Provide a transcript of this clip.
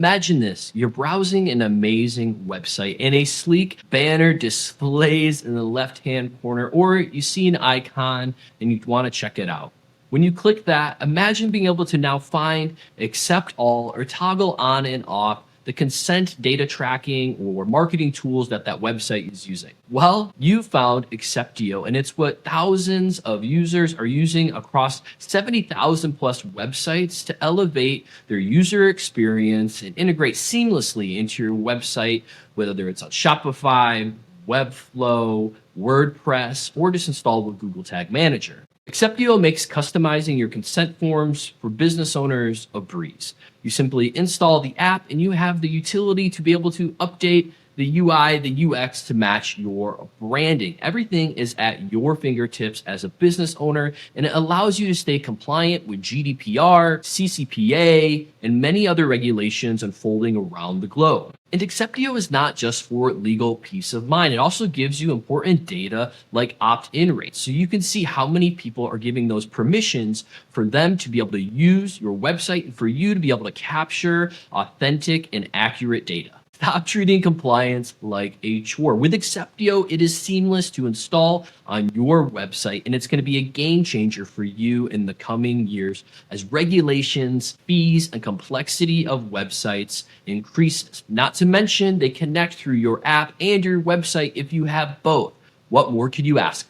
Imagine this, you're browsing an amazing website and a sleek banner displays in the left-hand corner, or you see an icon and you want to check it out. When you click that, imagine being able to now find, accept all, or toggle on and off the consent data tracking or marketing tools that website is using. Well, you found Axeptio, and it's what thousands of users are using across 70,000 plus websites to elevate their user experience and integrate seamlessly into your website, whether it's on Shopify, Webflow, WordPress, or just installed with Google Tag Manager. Axeptio makes customizing your consent forms for business owners a breeze. You simply install the app and you have the utility to be able to update the UI, the UX to match your branding. Everything is at your fingertips as a business owner, and it allows you to stay compliant with GDPR, CCPA, and many other regulations unfolding around the globe. And Axeptio is not just for legal peace of mind. It also gives you important data like opt-in rates. So you can see how many people are giving those permissions for them to be able to use your website and for you to be able to capture authentic and accurate data. Stop treating compliance like a chore. With Axeptio, it is seamless to install on your website, and it's going to be a game changer for you in the coming years as regulations, fees, and complexity of websites increases. Not to mention, they connect through your app and your website if you have both. What more could you ask for?